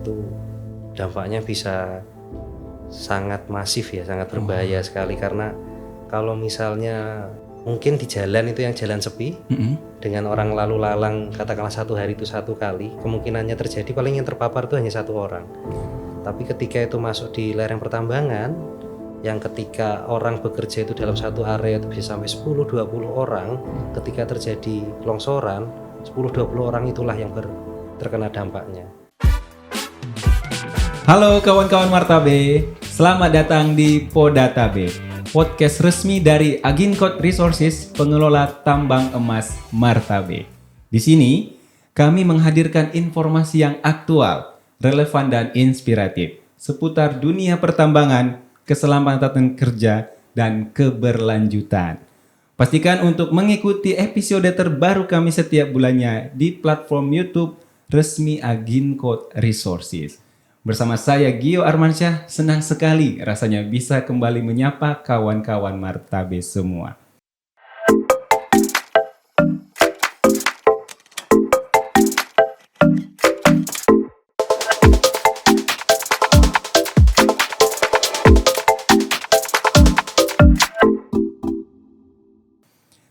itu dampaknya bisa sangat masif ya, sangat berbahaya sekali. Karena kalau misalnya mungkin di jalan itu yang jalan sepi dengan orang lalu lalang katakanlah satu hari itu satu kali, kemungkinannya terjadi paling yang terpapar itu hanya satu orang. Tapi ketika itu masuk di lereng pertambangan yang ketika orang bekerja itu dalam satu area itu bisa sampai 10-20 orang, ketika terjadi longsoran 10-20 orang itulah yang terkena dampaknya. Halo kawan-kawan Martabe, selamat datang di Podatabe, podcast resmi dari Agincode Resources, pengelola tambang emas Martabe. Di sini, kami menghadirkan informasi yang aktual, relevan dan inspiratif seputar dunia pertambangan, keselamatan kerja, dan keberlanjutan. Pastikan untuk mengikuti episode terbaru kami setiap bulannya di platform YouTube resmi Agincode Resources. Bersama saya Gio Armansyah, senang sekali rasanya bisa kembali menyapa kawan-kawan Martabe semua.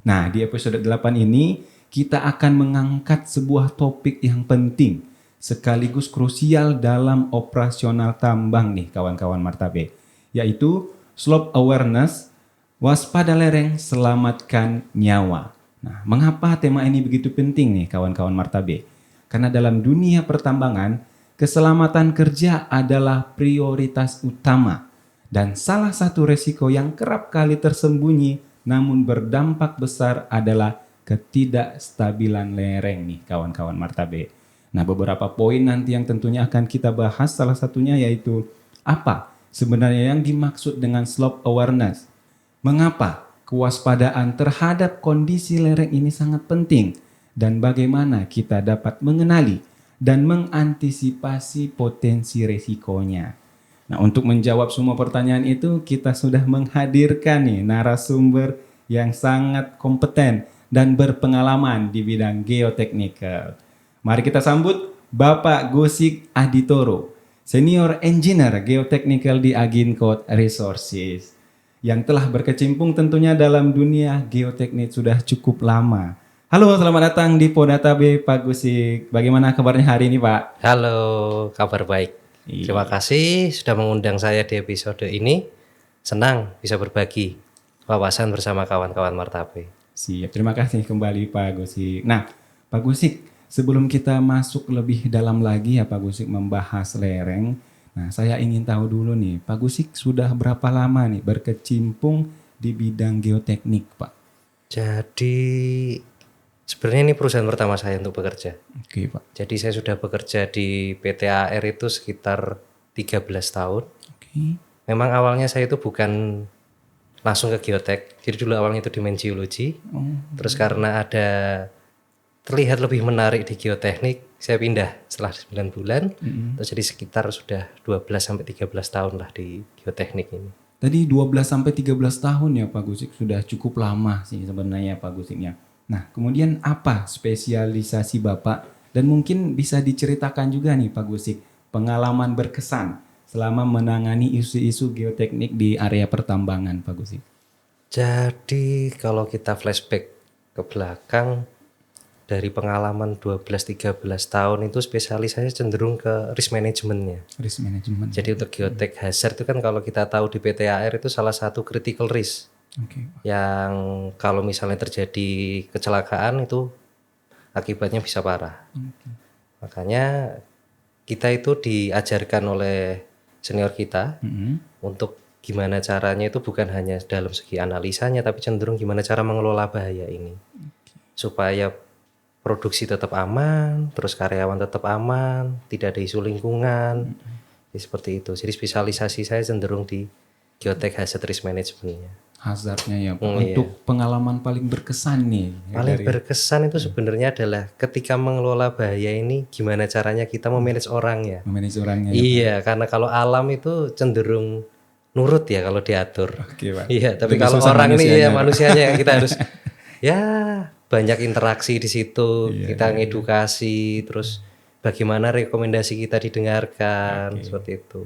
Nah, di episode 8 ini kita akan mengangkat sebuah topik yang penting sekaligus krusial dalam operasional tambang nih kawan-kawan Martabe, yaitu slope awareness, waspada lereng, selamatkan nyawa. Nah, mengapa tema ini begitu penting nih kawan-kawan Martabe? Karena dalam dunia pertambangan, keselamatan kerja adalah prioritas utama dan salah satu resiko yang kerap kali tersembunyi namun berdampak besar adalah ketidakstabilan lereng nih kawan-kawan Martabe. Nah, beberapa poin nanti yang tentunya akan kita bahas, salah satunya yaitu apa sebenarnya yang dimaksud dengan slope awareness. Mengapa kewaspadaan terhadap kondisi lereng ini sangat penting dan bagaimana kita dapat mengenali dan mengantisipasi potensi resikonya. Nah, untuk menjawab semua pertanyaan itu kita sudah menghadirkan nih narasumber yang sangat kompeten dan berpengalaman di bidang geoteknikal. Mari kita sambut Bapak Gosik Aditoro, Senior Engineer Geotechnical di Agincode Resources, yang telah berkecimpung tentunya dalam dunia geoteknik sudah cukup lama. Halo, selamat datang di Podatabe Pak Gosik. Bagaimana kabarnya hari ini Pak? Halo, kabar baik. Terima kasih sudah mengundang saya di episode ini. Senang bisa berbagi wawasan bersama kawan-kawan Martabe. Siap, terima kasih kembali Pak Gosik. Nah, Pak Gosik, sebelum kita masuk lebih dalam lagi ya Pak Gosik membahas lereng, nah saya ingin tahu dulu nih, Pak Gosik sudah berapa lama nih berkecimpung di bidang geoteknik Pak? Jadi sebenarnya ini perusahaan pertama saya untuk bekerja. Oke Pak. Jadi saya sudah bekerja di PT AR itu sekitar 13 tahun. Oke. Memang awalnya saya itu bukan langsung ke geotek. Jadi dulu awalnya itu di main geologi. Terus karena ada terlihat lebih menarik di geoteknik, saya pindah setelah 9 bulan. Terus jadi sekitar sudah 12-13 tahun lah di geoteknik ini. Tadi 12-13 tahun ya Pak Gosik, sudah cukup lama sih sebenarnya Pak Gosiknya. Nah, kemudian apa spesialisasi Bapak? Dan mungkin bisa diceritakan juga nih Pak Gosik, pengalaman berkesan selama menangani isu-isu geoteknik di area pertambangan Pak Gosik. Jadi kalau kita flashback ke belakang, dari pengalaman 12-13 tahun itu spesialisasinya cenderung ke risk managementnya. Risk management. Jadi untuk geotech hazard itu kan kalau kita tahu di PT AR itu salah satu critical risk. Oke. Yang kalau misalnya terjadi kecelakaan itu akibatnya bisa parah. Makanya kita itu diajarkan oleh senior kita untuk gimana caranya itu bukan hanya dalam segi analisanya tapi cenderung gimana cara mengelola bahaya ini. Supaya produksi tetap aman, terus karyawan tetap aman, tidak ada isu lingkungan. Jadi seperti itu. Jadi spesialisasi saya cenderung di geotech hazard risk managementnya. Hazardnya ya Pak. Untuk pengalaman paling berkesan nih. Paling berkesan itu sebenarnya adalah ketika mengelola bahaya ini gimana caranya kita memanage orangnya. Memanage orangnya. Iya, karena kalau alam itu cenderung nurut ya kalau diatur. Oke Pak. Iya, tapi kalau orang ini ya manusianya yang kita harus ya banyak interaksi di situ, kita ngedukasi, terus bagaimana rekomendasi kita didengarkan, seperti itu.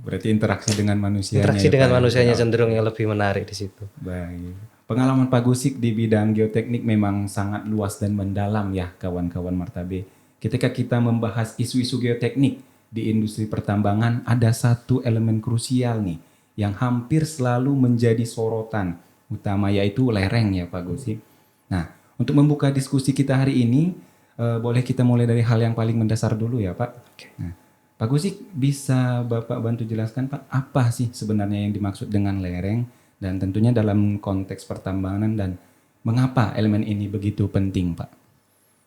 Berarti interaksi dengan manusianya. Interaksi ya, dengan Pak? manusianya cenderung yang lebih menarik di situ. Baik. Pengalaman Pak Gusik di bidang geoteknik memang sangat luas dan mendalam ya kawan-kawan Martabe. Ketika kita membahas isu-isu geoteknik di industri pertambangan, ada satu elemen krusial nih yang hampir selalu menjadi sorotan utama, yaitu lereng ya Pak Gusik. Nah, untuk membuka diskusi kita hari ini, boleh kita mulai dari hal yang paling mendasar dulu ya Pak. Nah, Pak Gusik, bisa Bapak bantu jelaskan Pak, apa sih sebenarnya yang dimaksud dengan lereng, dan tentunya dalam konteks pertambangan, dan mengapa elemen ini begitu penting Pak?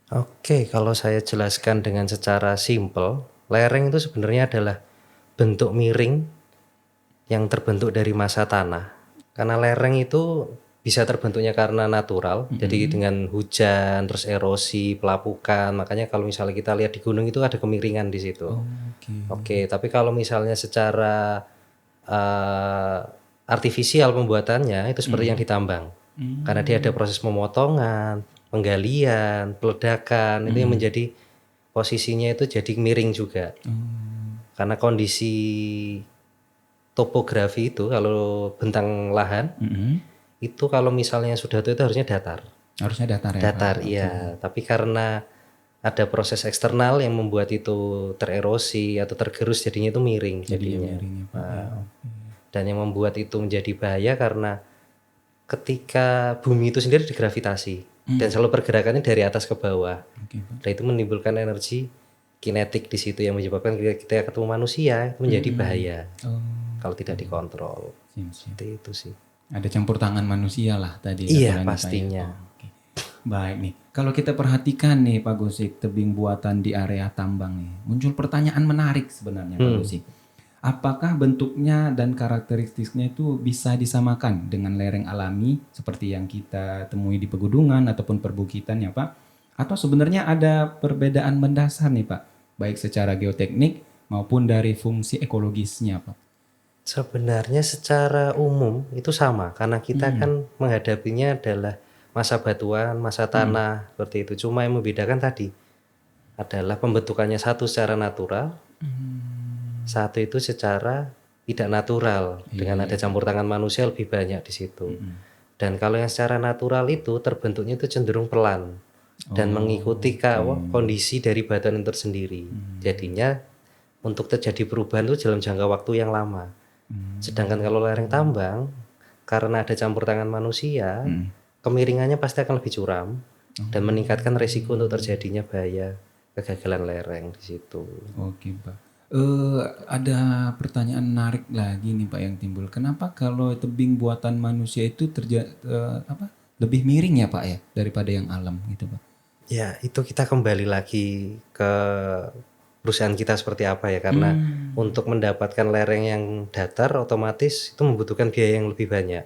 Oke, kalau saya jelaskan dengan secara simpel, lereng itu sebenarnya adalah bentuk miring yang terbentuk dari massa tanah. Karena lereng itu bisa terbentuknya karena natural, jadi dengan hujan, terus erosi, pelapukan. Makanya kalau misalnya kita lihat di gunung itu ada kemiringan di situ. Oke, tapi kalau misalnya secara artifisial pembuatannya itu seperti yang ditambang. Karena dia ada proses pemotongan, penggalian, peledakan, itu yang menjadi posisinya itu jadi miring juga. Karena kondisi topografi itu, kalau bentang lahan itu kalau misalnya sudah itu harusnya datar. Harusnya datar ya Pak? Datar, iya. Tapi karena ada proses eksternal yang membuat itu tererosi atau tergerus, jadinya itu miring jadinya. miring ya, Pak. Dan yang membuat itu menjadi bahaya karena ketika bumi itu sendiri digravitasi dan selalu pergerakannya dari atas ke bawah. Dan itu menimbulkan energi kinetik di situ yang menyebabkan kita ketemu manusia itu menjadi bahaya kalau tidak dikontrol. Seperti itu sih. Ada campur tangan manusia lah tadi. Iya, pastinya. Baik nih, kalau kita perhatikan nih Pak Gusik, tebing buatan di area tambang nih, muncul pertanyaan menarik sebenarnya Pak Gusik. Apakah bentuknya dan karakteristiknya itu bisa disamakan dengan lereng alami seperti yang kita temui di pegunungan ataupun perbukitan ya Pak? Atau sebenarnya ada perbedaan mendasar nih Pak, baik secara geoteknik maupun dari fungsi ekologisnya Pak? Sebenarnya secara umum itu sama, karena kita kan menghadapinya adalah masa batuan, masa tanah, seperti itu. Cuma yang membedakan tadi adalah pembentukannya satu secara natural, satu itu secara tidak natural, dengan ada campur tangan manusia lebih banyak di situ. Dan kalau yang secara natural itu terbentuknya itu cenderung pelan dan mengikuti kondisi dari batuan itu tersendiri. Jadinya untuk terjadi perubahan itu dalam jangka waktu yang lama. Sedangkan kalau lereng tambang, karena ada campur tangan manusia, kemiringannya pasti akan lebih curam dan meningkatkan risiko untuk terjadinya bahaya kegagalan lereng di situ. Oke Pak. Ada pertanyaan menarik lagi nih Pak yang timbul. Kenapa kalau tebing buatan manusia itu lebih miring ya Pak ya daripada yang alam gitu Pak? Ya, itu kita kembali lagi ke perusahaan kita seperti apa ya, karena untuk mendapatkan lereng yang datar otomatis itu membutuhkan biaya yang lebih banyak.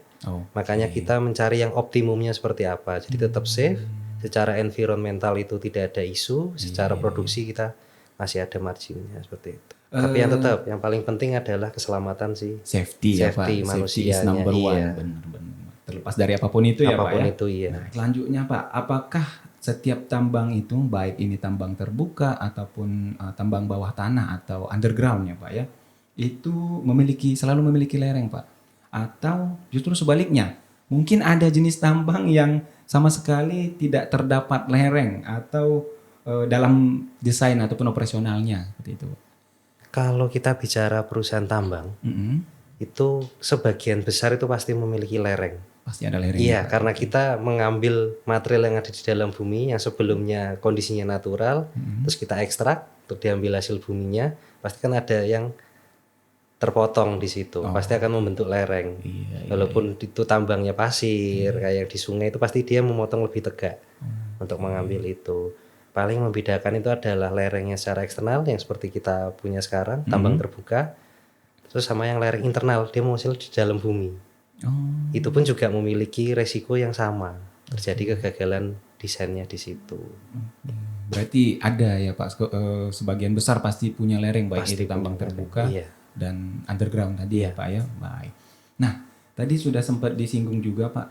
Makanya kita mencari yang optimumnya seperti apa. Jadi tetap safe, secara environmental itu tidak ada isu, secara produksi kita masih ada marginnya seperti itu. Tapi yang tetap yang paling penting adalah keselamatan sih. Safety ya Pak. Safety is number one. Benar-benar. Terlepas dari apapun itu ya Pak ya. Apapun itu iya. Nah, selanjutnya Pak, apakah setiap tambang itu, baik ini tambang terbuka ataupun tambang bawah tanah atau underground ya Pak ya, itu selalu memiliki lereng Pak? Atau justru sebaliknya, mungkin ada jenis tambang yang sama sekali tidak terdapat lereng atau dalam desain ataupun operasionalnya seperti itu? Kalau kita bicara perusahaan tambang, itu sebagian besar itu pasti memiliki lereng. Pasti ada lereng. Iya, karena kita mengambil material yang ada di dalam bumi yang sebelumnya kondisinya natural, terus kita ekstrak untuk diambil hasil buminya, pasti kan ada yang terpotong di situ, pasti akan membentuk lereng. Walaupun itu tambangnya pasir, kayak di sungai itu pasti dia memotong lebih tegak untuk mengambil itu. Paling membedakan itu adalah lerengnya secara eksternal yang seperti kita punya sekarang, tambang terbuka, terus sama yang lereng internal, dia menghasil di dalam bumi. Itu pun juga memiliki resiko yang sama, terjadi kegagalan desainnya di situ. Berarti ada ya Pak, sebagian besar pasti punya lereng, baik Pasti itu tambang punya terbuka dan underground tadi ya Pak ya. Baik. Nah, tadi sudah sempat disinggung juga Pak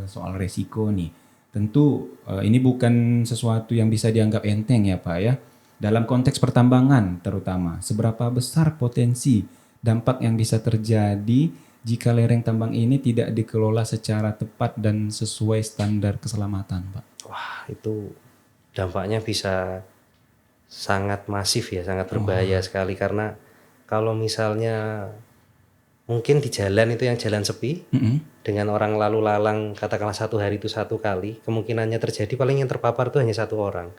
soal resiko nih. Tentu ini bukan sesuatu yang bisa dianggap enteng ya Pak ya. dalam konteks pertambangan terutama, seberapa besar potensi dampak yang bisa terjadi jika lereng tambang ini tidak dikelola secara tepat dan sesuai standar keselamatan, Pak? Wah, itu dampaknya bisa sangat masif ya, sangat berbahaya sekali, karena kalau misalnya mungkin di jalan itu yang jalan sepi dengan orang lalu lalang katakanlah satu hari itu satu kali, kemungkinannya terjadi paling yang terpapar itu hanya satu orang.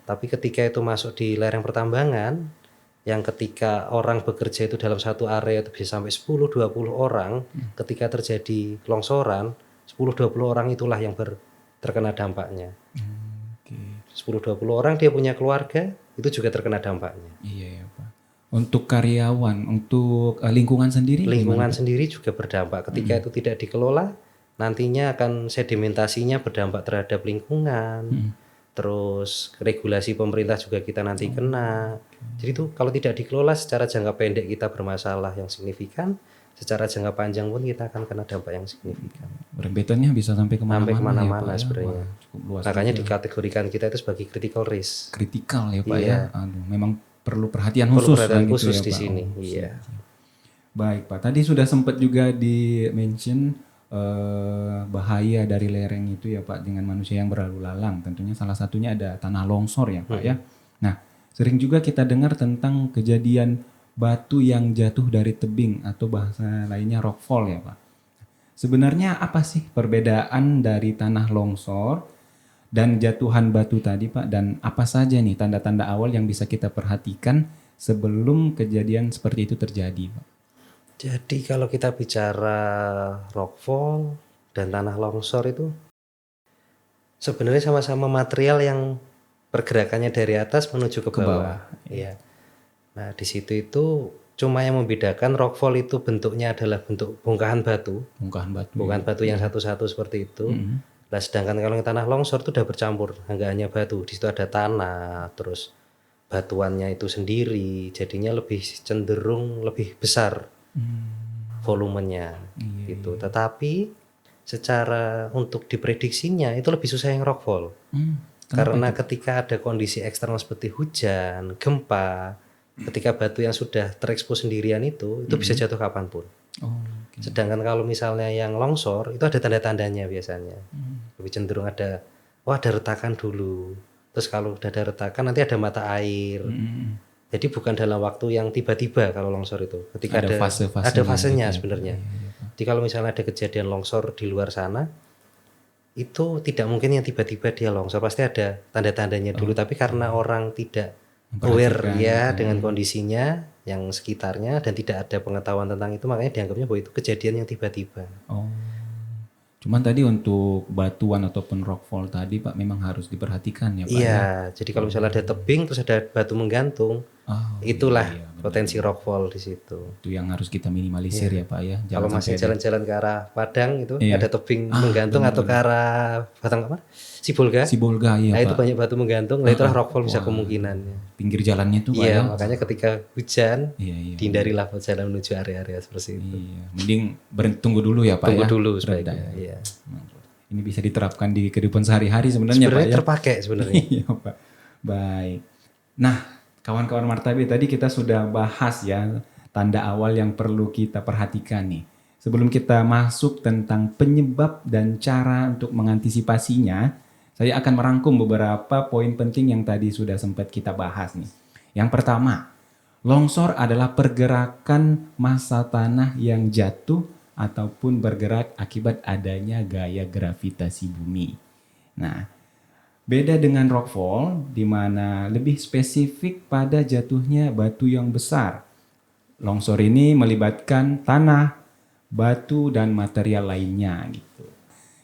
Tapi ketika itu masuk di lereng pertambangan, yang ketika orang bekerja itu dalam satu area itu bisa sampai 10-20 orang, ketika terjadi longsoran 10-20 orang itulah yang terkena dampaknya. 10-20 orang dia punya keluarga, itu juga terkena dampaknya. Iya ya, Pak. Untuk karyawan, untuk lingkungan sendiri, Lingkungan sendiri juga berdampak. Ketika itu tidak dikelola, nantinya akan sedimentasinya berdampak terhadap lingkungan. Terus regulasi pemerintah juga kita nanti kena. Jadi itu kalau tidak dikelola secara jangka pendek kita bermasalah yang signifikan, secara jangka panjang pun kita akan kena dampak yang signifikan. Rembetannya bisa sampai kemana-mana, Sampai kemana-mana ya, Pak, sebenarnya. Wah, cukup luas. Makanya dikategorikan kita itu sebagai critical risk. Kritikal ya, Pak, Iya. ya. Aduh, memang perlu perhatian Perlu khusus, perhatian gitu khusus ya, di Pak. sini. Oh, Iya. Baik, Pak. Tadi sudah sempat juga di-mention bahaya dari lereng itu ya, Pak, dengan manusia yang berlalu lalang. Tentunya salah satunya ada tanah longsor ya, Pak, ya. Nah, sering juga kita dengar tentang kejadian batu yang jatuh dari tebing atau bahasa lainnya rockfall ya, Pak. Sebenarnya apa sih perbedaan dari tanah longsor dan jatuhan batu tadi, Pak? Dan apa saja nih tanda-tanda awal yang bisa kita perhatikan sebelum kejadian seperti itu terjadi, Pak? Jadi kalau kita bicara rockfall dan tanah longsor itu sebenarnya sama-sama material yang pergerakannya dari atas menuju ke bawah. Iya. Nah, di situ itu cuma yang membedakan rockfall itu bentuknya adalah bentuk bongkahan batu, Bongkahan batu. bukan batu yang satu-satu seperti itu. Nah, sedangkan kalau yang tanah longsor itu udah bercampur, enggak hanya batu, di situ ada tanah, terus batuannya itu sendiri, jadinya lebih cenderung lebih besar volumenya gitu. Tetapi secara untuk diprediksinya itu lebih susah yang rockfall. Karena ketika ada kondisi eksternal seperti hujan, gempa, ketika batu yang sudah terekspos sendirian itu bisa jatuh kapanpun. Oh, Sedangkan kalau misalnya yang longsor itu ada tanda-tandanya biasanya. Lebih cenderung ada retakan dulu. Terus kalau udah ada retakan nanti ada mata air. Jadi bukan dalam waktu yang tiba-tiba kalau longsor itu. Ketika Ada fase-fasenya fasenya gitu ya. sebenarnya. Jadi kalau misalnya ada kejadian longsor di luar sana, itu tidak mungkin yang tiba-tiba dia longsor, pasti ada tanda-tandanya dulu. Tapi karena orang tidak aware ya dengan kondisinya yang sekitarnya dan tidak ada pengetahuan tentang itu, makanya dianggapnya bahwa itu kejadian yang tiba-tiba. Oh. Cuman tadi untuk batuan ataupun rockfall tadi, Pak, memang harus diperhatikan ya, Pak. Iya, jadi kalau misalnya ada tebing terus ada batu menggantung, itulah potensi rockfall di situ. Itu yang harus kita minimalisir ya, Pak, ya. Kalau masih jalan-jalan ke arah Padang itu Iya. ada tebing menggantung atau ke arah Batang apa? Sibolga. Sibolga ya, Nah, itu Pak. banyak batu menggantung, nah itulah rockfall bisa kemungkinannya. Pinggir jalannya tuh, Pak, Iya, ya. makanya ketika hujan Iya. dihindarilah jalan menuju area-area seperti itu. Iya. Mending tunggu dulu ya, Pak, Tunggu ya. dulu sebaiknya. Iya. Ini bisa diterapkan di kehidupan sehari-hari sebenarnya, Pak, Sebenarnya ya. terpakai sebenarnya. Iya, Pak. Baik. Nah, kawan-kawan Martabe, tadi kita sudah bahas ya tanda awal yang perlu kita perhatikan nih. Sebelum kita masuk tentang penyebab dan cara untuk mengantisipasinya, saya akan merangkum beberapa poin penting yang tadi sudah sempat kita bahas nih. Yang pertama, longsor adalah pergerakan massa tanah yang jatuh ataupun bergerak akibat adanya gaya gravitasi bumi. Nah, beda dengan rockfall di mana lebih spesifik pada jatuhnya batu yang besar. Longsor ini melibatkan tanah, batu, dan material lainnya gitu.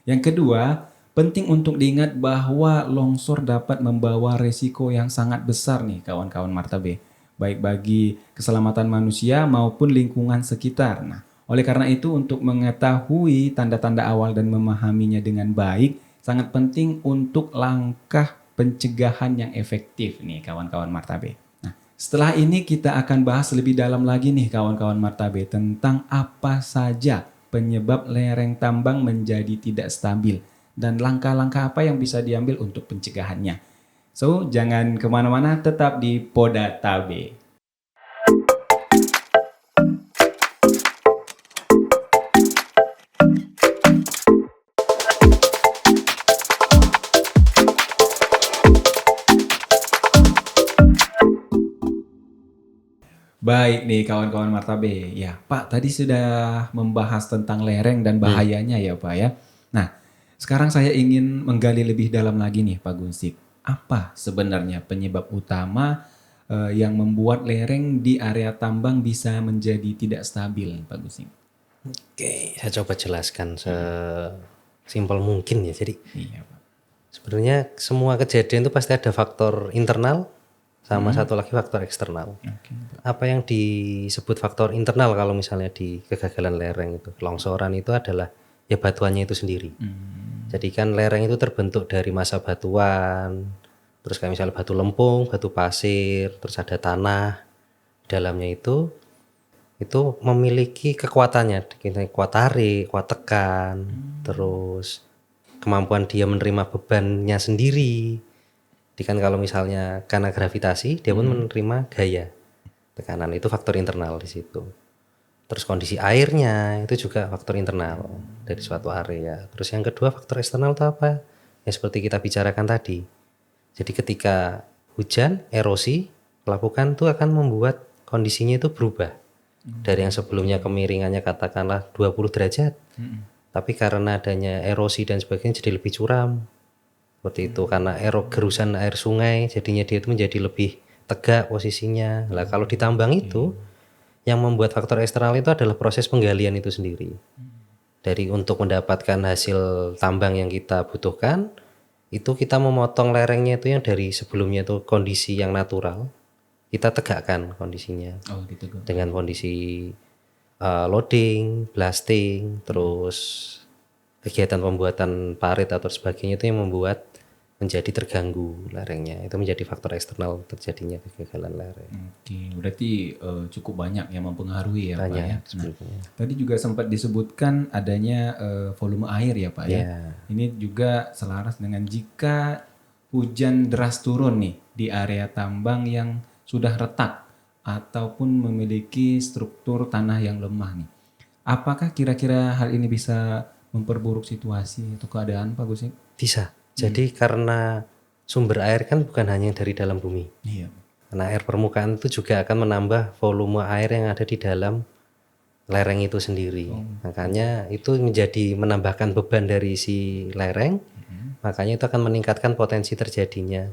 Yang kedua, penting untuk diingat bahwa longsor dapat membawa resiko yang sangat besar nih kawan-kawan Martabe, baik bagi keselamatan manusia maupun lingkungan sekitar. Nah, oleh karena itu untuk mengetahui tanda-tanda awal dan memahaminya dengan baik, sangat penting untuk langkah pencegahan yang efektif nih kawan-kawan Martabe. Nah, setelah ini kita akan bahas lebih dalam lagi nih kawan-kawan Martabe tentang apa saja penyebab lereng tambang menjadi tidak stabil dan langkah-langkah apa yang bisa diambil untuk pencegahannya. So, jangan kemana-mana, tetap di Podatabe. Baik nih kawan-kawan Martabe. Ya, Pak tadi sudah membahas tentang lereng dan bahayanya ya Pak ya. Nah, sekarang saya ingin menggali lebih dalam lagi nih Pak Gunsik. Apa sebenarnya penyebab utama yang membuat lereng di area tambang bisa menjadi tidak stabil Pak Gunsik? Oke, saya coba jelaskan sesimpel mungkin ya. Jadi Iya Pak. sebenarnya semua kejadian itu pasti ada faktor internal sama satu lagi faktor eksternal. Oke, Pak. Apa yang disebut faktor internal kalau misalnya di kegagalan lereng itu, longsoran itu adalah ya batuannya itu sendiri. Jadi kan lereng itu terbentuk dari massa batuan, terus kayak misalnya batu lempung, batu pasir, terus ada tanah. Di dalamnya itu memiliki kekuatannya, kuat tarik, kuat tekan, terus kemampuan dia menerima bebannya sendiri. Jadi kan kalau misalnya karena gravitasi, dia pun menerima gaya tekanan, itu faktor internal di situ. Terus kondisi airnya itu juga faktor internal dari suatu area. Terus yang kedua faktor eksternal itu apa? Ya seperti kita bicarakan tadi. Jadi ketika hujan, erosi, pelapukan itu akan membuat kondisinya itu berubah. Dari yang sebelumnya kemiringannya katakanlah 20 derajat. Tapi karena adanya erosi dan sebagainya jadi lebih curam. Seperti itu karena gerusan air sungai jadinya dia itu menjadi lebih tegak posisinya. Lah kalau ditambang itu yang membuat faktor eksternal itu adalah proses penggalian itu sendiri. Dari untuk mendapatkan hasil tambang yang kita butuhkan, itu kita memotong lerengnya itu yang dari sebelumnya itu kondisi yang natural, kita tegakkan kondisinya Oh gitu Pak. dengan kondisi loading, blasting, terus kegiatan pembuatan parit atau sebagainya itu yang membuat menjadi terganggu lerengnya. Itu menjadi faktor eksternal terjadinya kegagalan lereng. Oke, berarti cukup banyak yang mempengaruhi ya Pak ya. Banyak Nah, sebetulnya. tadi juga sempat disebutkan adanya volume air ya Pak ya. Ya. Ini juga selaras dengan jika hujan deras turun nih di area tambang yang sudah retak ataupun memiliki struktur tanah yang lemah nih. Apakah kira-kira hal ini bisa memperburuk situasi atau keadaan Pak Gusik? Bisa. Jadi karena sumber air kan bukan hanya dari dalam bumi. Iya. Karena air permukaan itu juga akan menambah volume air yang ada di dalam lereng itu sendiri. Makanya itu menjadi menambahkan beban dari si lereng. Makanya itu akan meningkatkan potensi terjadinya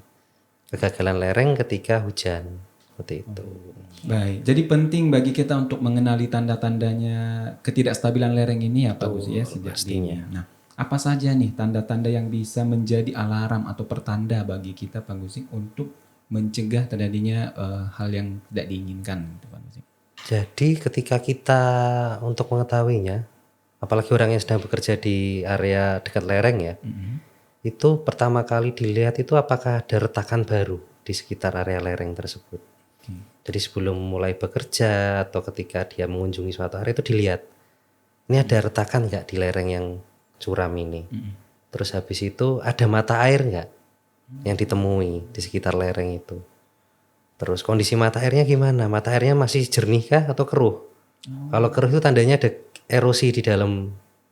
kegagalan lereng ketika hujan. Seperti itu. Baik, jadi penting bagi kita untuk mengenali tanda-tandanya ketidakstabilan lereng ini ya Pak Gusi ya sejak dini. Nah, apa saja nih tanda-tanda yang bisa menjadi alarm atau pertanda bagi kita Pak Gusi untuk mencegah terjadinya hal yang tidak diinginkan gitu, Pak Gusi? Jadi ketika kita untuk mengetahuinya, apalagi orang yang sedang bekerja di area dekat lereng ya, itu pertama kali dilihat itu apakah ada retakan baru di sekitar area lereng tersebut. Jadi sebelum mulai bekerja atau ketika dia mengunjungi suatu area itu dilihat, ini ada retakan nggak di lereng yang curam ini. Terus habis itu ada mata air nggak yang ditemui di sekitar lereng itu. Terus kondisi mata airnya gimana? Mata airnya masih jernih kah atau keruh? Kalau keruh itu tandanya ada erosi di dalam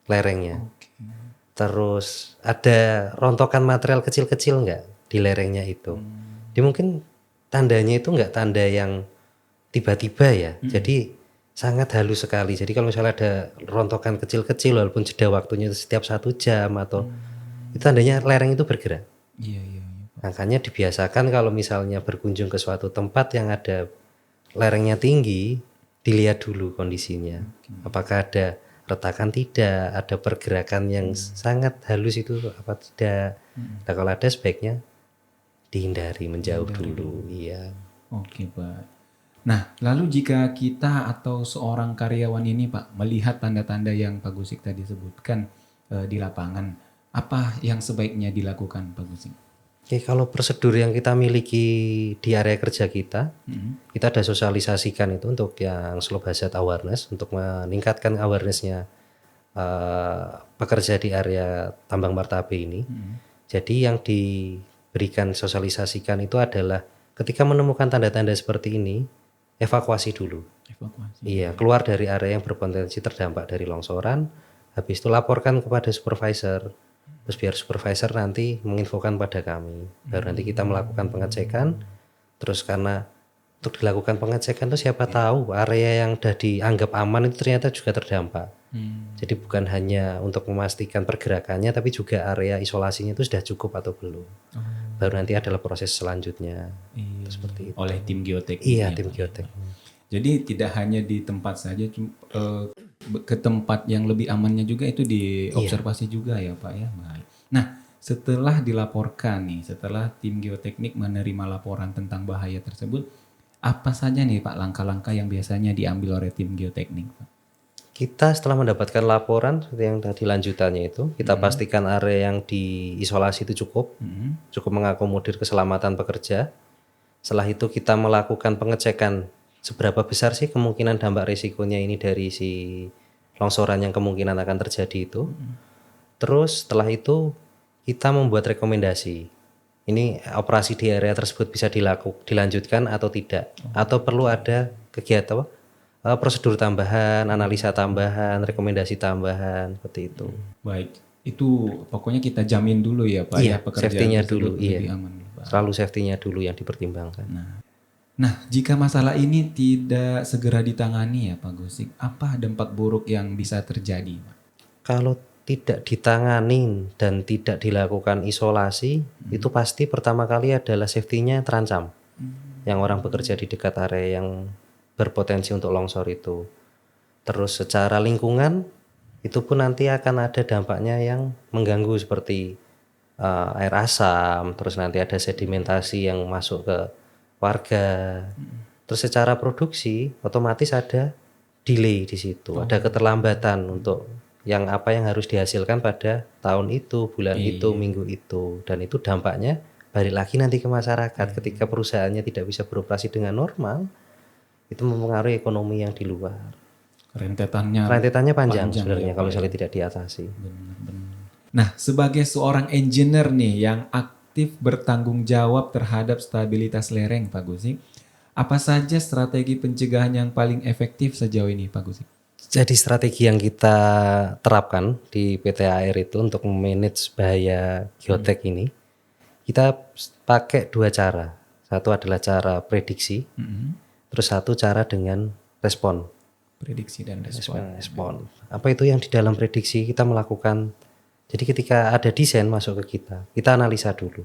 lerengnya. Terus ada rontokan material kecil-kecil nggak di lerengnya itu? Jadi mungkin tandanya itu nggak tanda yang tiba-tiba ya. Jadi sangat halus sekali. Jadi kalau misalnya ada rontokan kecil-kecil walaupun jeda waktunya setiap 1 jam atau itu tandanya lereng itu bergerak. Iya, iya. Makanya dibiasakan kalau misalnya berkunjung ke suatu tempat yang ada lerengnya tinggi, dilihat dulu kondisinya. Apakah ada retakan tidak, ada pergerakan yang sangat halus itu apa tidak. Nah, kalau ada sebaiknya dihindari, menjauh dulu. Iya. Oke Pak. Nah, lalu jika kita atau seorang karyawan ini Pak melihat tanda-tanda yang Pak Gusik tadi sebutkan di lapangan, apa yang sebaiknya dilakukan Pak Gusik? Oke, kalau prosedur yang kita miliki di area kerja kita, kita ada sosialisasikan itu untuk yang slow hazard awareness, untuk meningkatkan awarenessnya pekerja di area tambang Martabe ini. Jadi yang diberikan berikan, sosialisasikan itu adalah ketika menemukan tanda-tanda seperti ini, evakuasi dulu. Evakuasi. Iya, keluar dari area yang berpotensi terdampak dari longsoran, habis itu laporkan kepada supervisor. Terus biar supervisor nanti menginfokan pada kami. Baru nanti kita melakukan pengecekan. Terus karena untuk dilakukan pengecekan itu siapa tahu area yang sudah dianggap aman itu ternyata juga terdampak. Jadi bukan hanya untuk memastikan pergerakannya, tapi juga area isolasinya itu sudah cukup atau belum. Baru nanti adalah proses selanjutnya. Itu seperti itu. Oleh tim geoteknik. Iya, ya, tim Pak. geoteknik. Jadi tidak hanya di tempat saja, ke tempat yang lebih amannya juga itu diobservasi juga ya Pak ya. Baik. Nah, setelah dilaporkan nih, setelah tim geoteknik menerima laporan tentang bahaya tersebut, apa saja nih Pak langkah-langkah yang biasanya diambil oleh tim geoteknik Pak? Kita setelah mendapatkan laporan seperti yang tadi lanjutannya itu, kita pastikan area yang diisolasi itu cukup mengakomodir keselamatan pekerja. Setelah itu kita melakukan pengecekan seberapa besar sih kemungkinan dampak risikonya ini dari si longsoran yang kemungkinan akan terjadi itu. Terus setelah itu kita membuat rekomendasi. Ini operasi di area tersebut bisa dilanjutkan atau tidak, atau perlu ada kegiatan prosedur tambahan, analisa tambahan, rekomendasi tambahan seperti itu. Baik, itu pokoknya kita jamin dulu ya Pak Iya, ya pekerjaan safety-nya tersebut dulu, iya. lebih aman. Pak. Selalu safety-nya dulu yang dipertimbangkan. Nah, jika masalah ini tidak segera ditangani ya Pak Gusik, apa dampak buruk yang bisa terjadi Pak? Kalau tidak ditangani dan tidak dilakukan isolasi, itu pasti pertama kali adalah safety-nya terancam. Yang orang bekerja di dekat area yang berpotensi untuk longsor itu. Terus secara lingkungan itu pun nanti akan ada dampaknya yang mengganggu seperti air asam, terus nanti ada sedimentasi yang masuk ke warga. Terus secara produksi otomatis ada delay di situ, ada keterlambatan untuk yang harus dihasilkan pada tahun itu, bulan itu, minggu itu, dan itu dampaknya balik lagi nanti ke masyarakat ketika perusahaannya tidak bisa beroperasi dengan normal. Itu mempengaruhi ekonomi yang di luar. Rentetannya panjang sebenarnya kalau misalnya tidak diatasi. Benar. Nah, sebagai seorang engineer nih yang aktif bertanggung jawab terhadap stabilitas lereng Pak Gusik, apa saja strategi pencegahan yang paling efektif sejauh ini Pak Gusik? Jadi strategi yang kita terapkan di PT AIR itu untuk memanage bahaya geotek ini, kita pakai dua cara. Satu adalah cara prediksi, terus satu cara dengan respon. Prediksi dan respon. Apa itu yang di dalam prediksi kita melakukan? Jadi ketika ada desain masuk ke kita analisa dulu.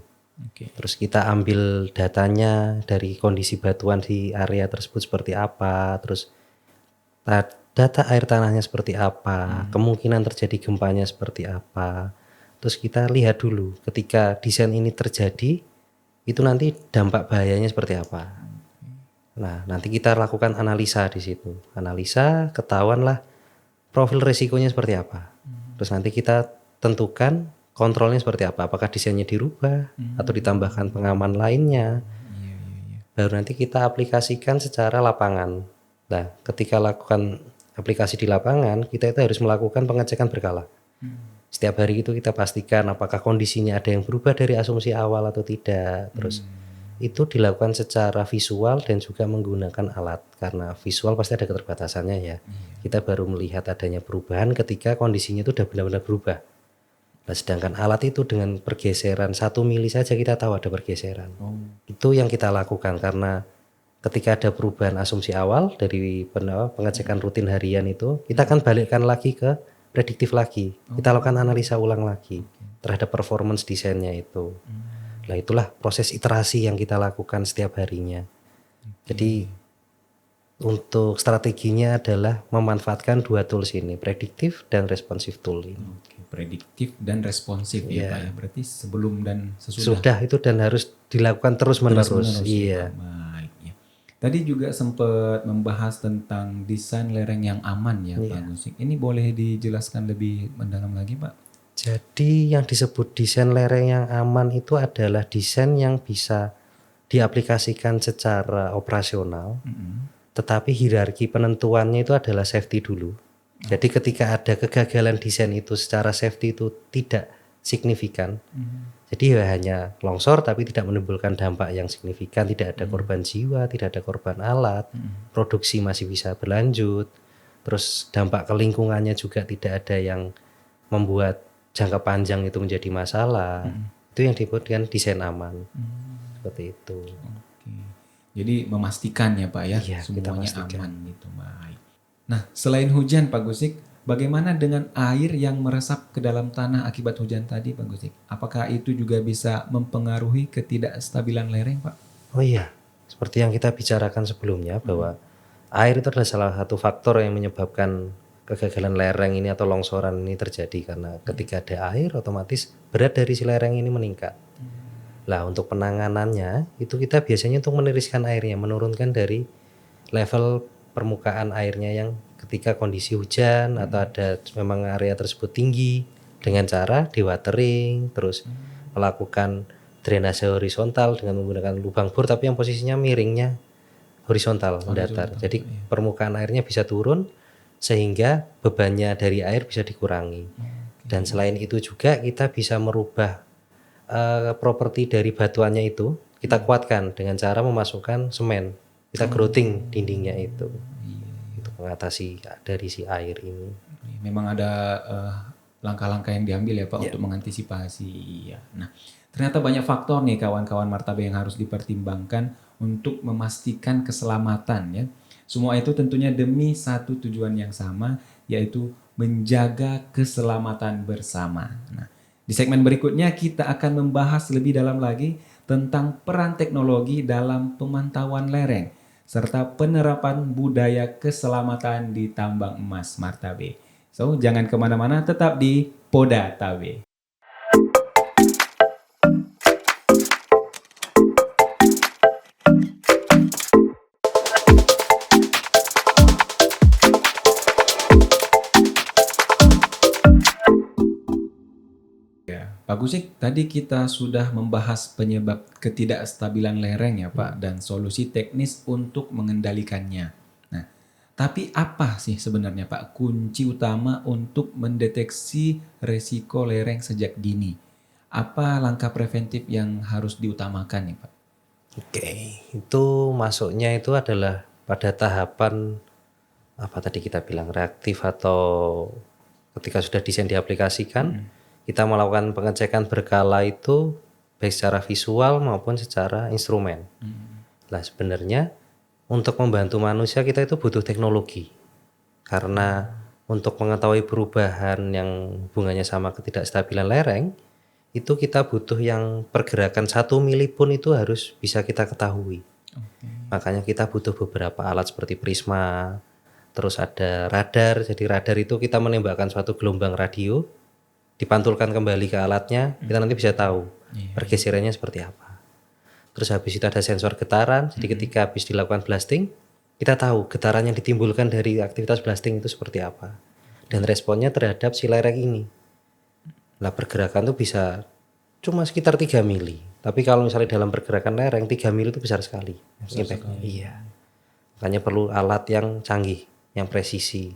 Terus kita ambil datanya dari kondisi batuan di area tersebut seperti apa, terus data air tanahnya seperti apa, kemungkinan terjadi gempanya seperti apa. Terus kita lihat dulu ketika desain ini terjadi, itu nanti dampak bahayanya seperti apa. Nah, nanti kita lakukan analisa di situ. Analisa, ketahuanlah profil risikonya seperti apa. Terus nanti kita tentukan kontrolnya seperti apa. Apakah desainnya dirubah atau ditambahkan pengaman lainnya. Baru nanti kita aplikasikan secara lapangan. Nah, ketika lakukan aplikasi di lapangan, kita itu harus melakukan pengecekan berkala. Setiap hari itu kita pastikan apakah kondisinya ada yang berubah dari asumsi awal atau tidak. Terus itu dilakukan secara visual dan juga menggunakan alat. Karena visual pasti ada keterbatasannya ya. Kita baru melihat adanya perubahan ketika kondisinya itu sudah benar-benar berubah. Nah, sedangkan alat itu dengan pergeseran 1 mili saja kita tahu ada pergeseran. Itu yang kita lakukan karena ketika ada perubahan asumsi awal dari pengecekan rutin harian itu, kita akan balikkan lagi ke prediktif lagi. Kita lakukan analisa ulang lagi terhadap performance desainnya itu. Nah, itulah proses iterasi yang kita lakukan setiap harinya. Jadi untuk strateginya adalah memanfaatkan dua tools ini, prediktif dan responsif tooling. Prediktif dan responsif ya Pak ya. Berarti sebelum dan sesudah. Sudah itu dan harus dilakukan terus-menerus. Iya. Baik ya. Tadi juga sempat membahas tentang desain lereng yang aman ya Pak Gusik. Ini boleh dijelaskan lebih mendalam lagi Pak? Jadi yang disebut desain lereng yang aman itu adalah desain yang bisa diaplikasikan secara operasional, tetapi hierarki penentuannya itu adalah safety dulu. Jadi ketika ada kegagalan desain itu secara safety itu tidak signifikan. Jadi ya hanya longsor tapi tidak menimbulkan dampak yang signifikan, tidak ada korban jiwa, tidak ada korban alat, produksi masih bisa berlanjut, terus dampak ke lingkungannya juga tidak ada yang membuat jangka panjang itu menjadi masalah. Itu yang disebut dengan desain aman. Seperti itu. Oke. Jadi memastikan ya Pak ya, Iya, kita semuanya pastikan. aman gitu. Baik. Nah, selain hujan Pak Gusik, bagaimana dengan air yang meresap ke dalam tanah akibat hujan tadi Pak Gusik? Apakah itu juga bisa mempengaruhi ketidakstabilan lereng Pak? Oh iya, seperti yang kita bicarakan sebelumnya bahwa air itu adalah salah satu faktor yang menyebabkan kegagalan lereng ini atau longsoran ini terjadi, karena ketika ada air otomatis berat dari si lereng ini meningkat. Lah untuk penanganannya itu kita biasanya untuk meniriskan airnya, menurunkan dari level permukaan airnya yang ketika kondisi hujan atau ada memang area tersebut tinggi, dengan cara dewatering, terus melakukan drainase horizontal dengan menggunakan lubang bor tapi yang posisinya miringnya horizontal mendatar. Jadi permukaan airnya bisa turun sehingga bebannya dari air bisa dikurangi. Dan selain itu juga kita bisa merubah properti dari batuannya itu, kita kuatkan dengan cara memasukkan semen. Kita grouting dindingnya itu untuk mengatasi dari si air ini. Memang ada langkah-langkah yang diambil ya Pak untuk mengantisipasi. Ya. Nah, ternyata banyak faktor nih kawan-kawan Martabe yang harus dipertimbangkan untuk memastikan keselamatan ya. Semua itu tentunya demi satu tujuan yang sama, yaitu menjaga keselamatan bersama. Nah, di segmen berikutnya kita akan membahas lebih dalam lagi tentang peran teknologi dalam pemantauan lereng serta penerapan budaya keselamatan di tambang emas Martabe. So, jangan kemana-mana, tetap di Poda Tabe. Pak Gusik, tadi kita sudah membahas penyebab ketidakstabilan lereng ya Pak dan solusi teknis untuk mengendalikannya. Nah, tapi apa sih sebenarnya Pak kunci utama untuk mendeteksi resiko lereng sejak dini? Apa langkah preventif yang harus diutamakan nih Pak? Oke, itu masuknya itu adalah pada tahapan apa tadi kita bilang reaktif atau ketika sudah desain diaplikasikan, kita melakukan pengecekan berkala itu baik secara visual maupun secara instrumen. Lah sebenarnya untuk membantu manusia kita itu butuh teknologi, karena untuk mengetahui perubahan yang hubungannya sama ketidakstabilan lereng itu kita butuh yang pergerakan 1 mili pun itu harus bisa kita ketahui. Makanya kita butuh beberapa alat seperti prisma, terus ada radar. Jadi radar itu kita menembakkan suatu gelombang radio, dipantulkan kembali ke alatnya, kita nanti bisa tahu pergeserannya seperti apa. Terus habis itu ada sensor getaran, jadi ketika habis dilakukan blasting, kita tahu getaran yang ditimbulkan dari aktivitas blasting itu seperti apa. Dan responnya terhadap si lereng ini. Nah pergerakan tuh bisa cuma sekitar 3 mili. Tapi kalau misalnya dalam pergerakan lereng 3 mili itu besar sekali. Impactnya. Iya. Makanya perlu alat yang canggih, yang presisi.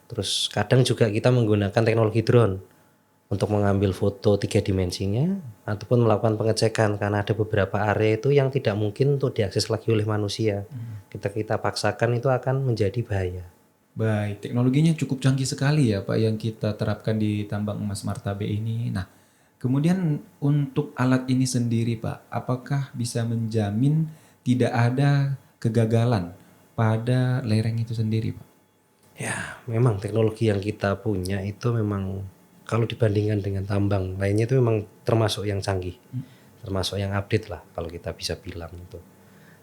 Terus kadang juga kita menggunakan teknologi drone untuk mengambil foto 3 dimensinya ataupun melakukan pengecekan, karena ada beberapa area itu yang tidak mungkin untuk diakses lagi oleh manusia. Kita paksakan itu akan menjadi bahaya. Baik, teknologinya cukup canggih sekali ya Pak yang kita terapkan di tambang emas Martabe ini. Nah, kemudian untuk alat ini sendiri Pak, apakah bisa menjamin tidak ada kegagalan pada lereng itu sendiri Pak? Ya, memang teknologi yang kita punya itu memang kalau dibandingkan dengan tambang lainnya itu memang termasuk yang canggih. Termasuk yang update lah kalau kita bisa bilang itu.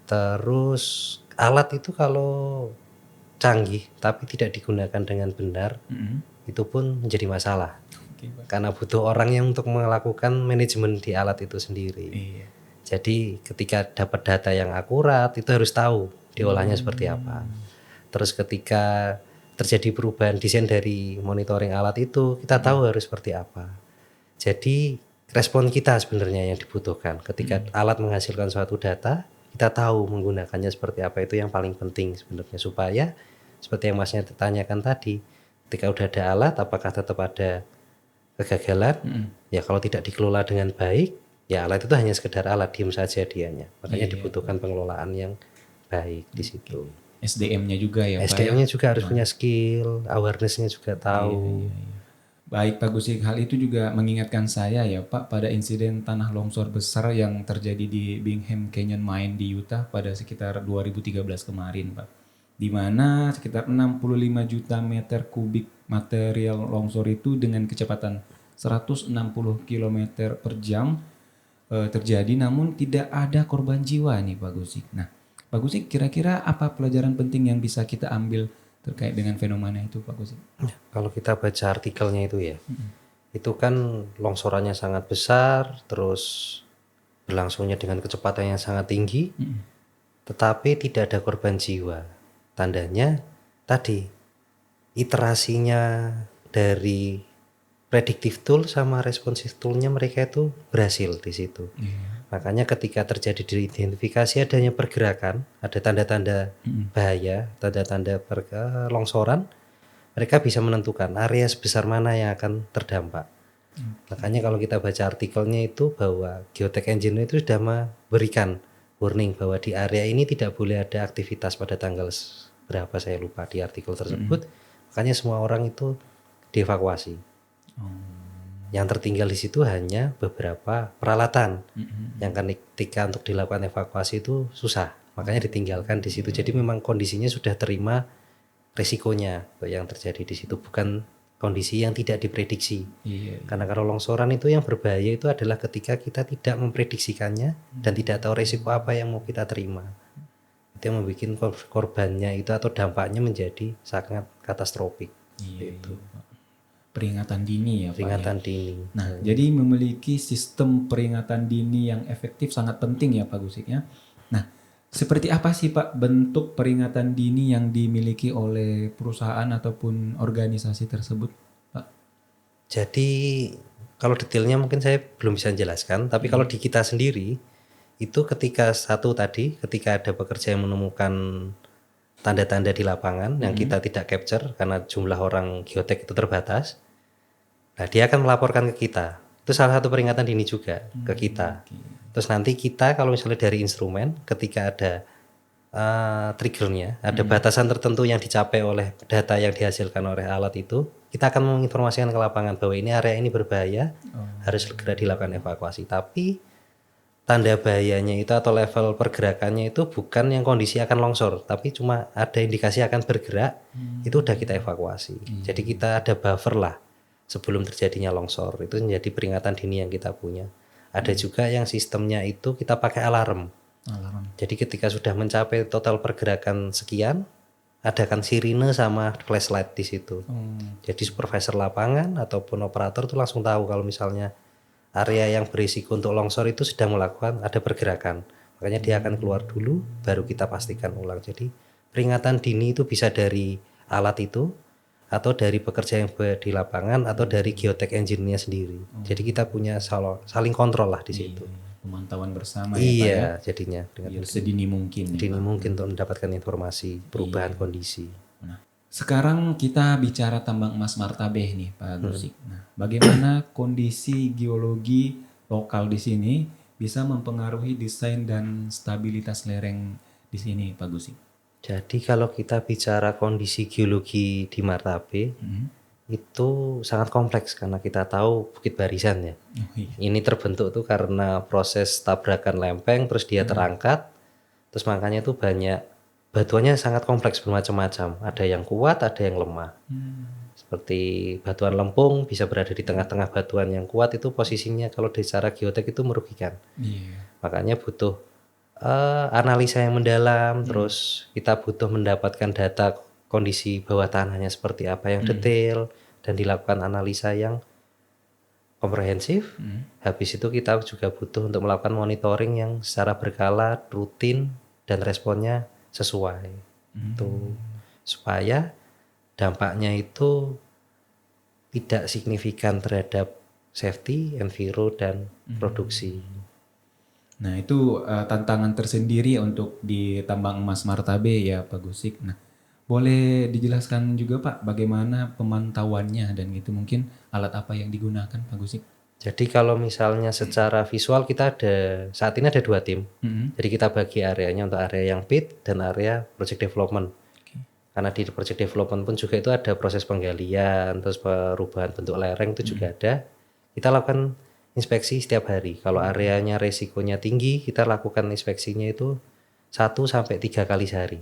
Terus alat itu kalau canggih tapi tidak digunakan dengan benar, itu pun menjadi masalah. Karena butuh orang yang untuk melakukan manajemen di alat itu sendiri. Jadi ketika dapat data yang akurat itu harus tahu diolahnya seperti apa. Terus ketika terjadi perubahan desain dari monitoring alat itu, kita tahu harus seperti apa. Jadi respon kita sebenarnya yang dibutuhkan. Ketika alat menghasilkan suatu data, kita tahu menggunakannya seperti apa, itu yang paling penting sebenarnya, supaya seperti yang Masnya tanyakan tadi, ketika udah ada alat apakah tetap ada kegagalan, ya kalau tidak dikelola dengan baik, ya alat itu hanya sekedar alat, diem saja dianya. Makanya dibutuhkan pengelolaan yang baik di situ. SDM-nya juga ya Pak ya. SDM-nya juga harus punya skill, awareness-nya juga tahu. Baik Pak Gusik, hal itu juga mengingatkan saya ya Pak pada insiden tanah longsor besar yang terjadi di Bingham Canyon Mine di Utah pada sekitar 2013 kemarin Pak. Di mana sekitar 65 juta meter kubik material longsor itu dengan kecepatan 160 km per jam terjadi, namun tidak ada korban jiwa nih Pak Gusik. Nah, Pak Gusik, kira-kira apa pelajaran penting yang bisa kita ambil terkait dengan fenomena itu Pak Gusik? Kalau kita baca artikelnya itu ya, itu kan longsorannya sangat besar, terus berlangsungnya dengan kecepatan yang sangat tinggi, tetapi tidak ada korban jiwa. Tandanya tadi iterasinya dari predictive tool sama responsive toolnya mereka itu berhasil di situ. Makanya ketika terjadi diidentifikasi adanya pergerakan, ada tanda-tanda bahaya, tanda-tanda longsoran, mereka bisa menentukan area sebesar mana yang akan terdampak. Makanya kalau kita baca artikelnya itu bahwa geotech engineer itu sudah memberikan warning bahwa di area ini tidak boleh ada aktivitas pada tanggal berapa saya lupa di artikel tersebut. Makanya semua orang itu dievakuasi. Yang tertinggal di situ hanya beberapa peralatan yang ketika untuk dilakukan evakuasi itu susah, makanya ditinggalkan di situ. Jadi memang kondisinya sudah terima resikonya yang terjadi di situ, bukan kondisi yang tidak diprediksi. Karena kalau longsoran itu yang berbahaya itu adalah ketika kita tidak memprediksikannya dan tidak tahu resiko apa yang mau kita terima. Itu yang membuat korbannya itu atau dampaknya menjadi sangat katastrofik. Itu. Peringatan dini ya Pak. Peringatan dini. Nah, jadi memiliki sistem peringatan dini yang efektif sangat penting ya Pak Gusik ya. Nah, seperti apa sih Pak bentuk peringatan dini yang dimiliki oleh perusahaan ataupun organisasi tersebut Pak? Jadi kalau detailnya mungkin saya belum bisa menjelaskan, tapi kalau di kita sendiri itu ketika ketika ada pekerja yang menemukan tanda-tanda di lapangan yang kita tidak capture karena jumlah orang geotek itu terbatas, nah dia akan melaporkan ke kita. Itu salah satu peringatan dini juga ke kita. Terus nanti kita kalau misalnya dari instrumen ketika ada triggernya, ada batasan tertentu yang dicapai oleh data yang dihasilkan oleh alat itu, kita akan menginformasikan ke lapangan bahwa ini area ini berbahaya, harus segera dilakukan evakuasi. Tapi tanda bahayanya itu atau level pergerakannya itu bukan yang kondisi akan longsor, tapi cuma ada indikasi akan bergerak, itu udah kita evakuasi. Jadi kita ada buffer lah sebelum terjadinya longsor. Itu menjadi peringatan dini yang kita punya. Ada juga yang sistemnya itu kita pakai alarm. Jadi ketika sudah mencapai total pergerakan sekian, adakan sirine sama flashlight di situ. Jadi supervisor lapangan ataupun operator itu langsung tahu kalau misalnya area yang berisiko untuk longsor itu sedang melakukan ada pergerakan. Makanya dia akan keluar dulu, baru kita pastikan ulang. Jadi peringatan dini itu bisa dari alat itu, atau dari pekerja yang di lapangan, atau dari geotech engineer-nya sendiri. Jadi kita punya saling kontrol lah di situ. Pemantauan bersama ya Pak ya. Iya, jadinya Biar sedini mungkin. sedini mungkin untuk mendapatkan informasi perubahan kondisi. Nah, sekarang kita bicara tambang emas Martabeh nih Pak Gusik. Nah, bagaimana kondisi geologi lokal di sini bisa mempengaruhi desain dan stabilitas lereng di sini Pak Gusik? Jadi kalau kita bicara kondisi geologi di Martabeh, itu sangat kompleks karena kita tahu bukit barisan ya. Ini terbentuk tuh karena proses tabrakan lempeng, terus dia terangkat, terus makanya tuh banyak batuannya sangat kompleks bermacam-macam. Ada yang kuat, ada yang lemah. Seperti batuan lempung bisa berada di tengah-tengah batuan yang kuat, itu posisinya kalau secara geotek itu merugikan. Makanya butuh analisa yang mendalam, terus kita butuh mendapatkan data kondisi bawah tanahnya seperti apa yang detail, dan dilakukan analisa yang komprehensif. Habis itu kita juga butuh untuk melakukan monitoring yang secara berkala, rutin, dan responnya sesuai. Tuh, supaya dampaknya itu tidak signifikan terhadap safety, enviro, dan produksi. Nah itu tantangan tersendiri untuk di tambang emas Martabeh ya Pak Gusik. Nah Boleh dijelaskan juga Pak bagaimana pemantauannya dan gitu, mungkin alat apa yang digunakan Pak Gusik? Jadi kalau misalnya secara visual kita saat ini ada 2 tim. Jadi kita bagi areanya untuk area yang pit dan area project development. Karena di project development pun juga itu ada proses penggalian, terus perubahan bentuk lereng itu juga ada. Kita lakukan inspeksi setiap hari. Kalau areanya resikonya tinggi, kita lakukan inspeksinya itu 1 sampai 3 kali sehari.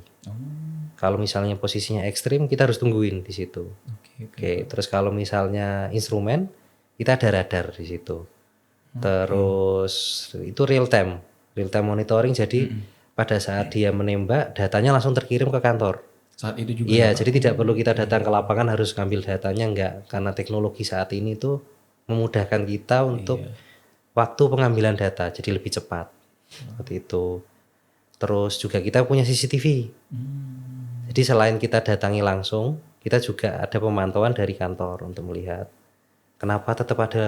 Kalau misalnya posisinya ekstrim, kita harus tungguin di situ. Oke, terus kalau misalnya instrumen, kita ada radar di situ. Terus itu real time monitoring. Jadi pada saat dia menembak, datanya langsung terkirim ke kantor. Saat itu juga Iya, jadi tidak perlu kita datang ke lapangan harus ngambil datanya, enggak. Karena teknologi saat ini tuh memudahkan kita untuk waktu pengambilan data, jadi lebih cepat. Seperti itu. Terus juga kita punya CCTV. Jadi selain kita datangi langsung, kita juga ada pemantauan dari kantor untuk melihat. Kenapa tetap ada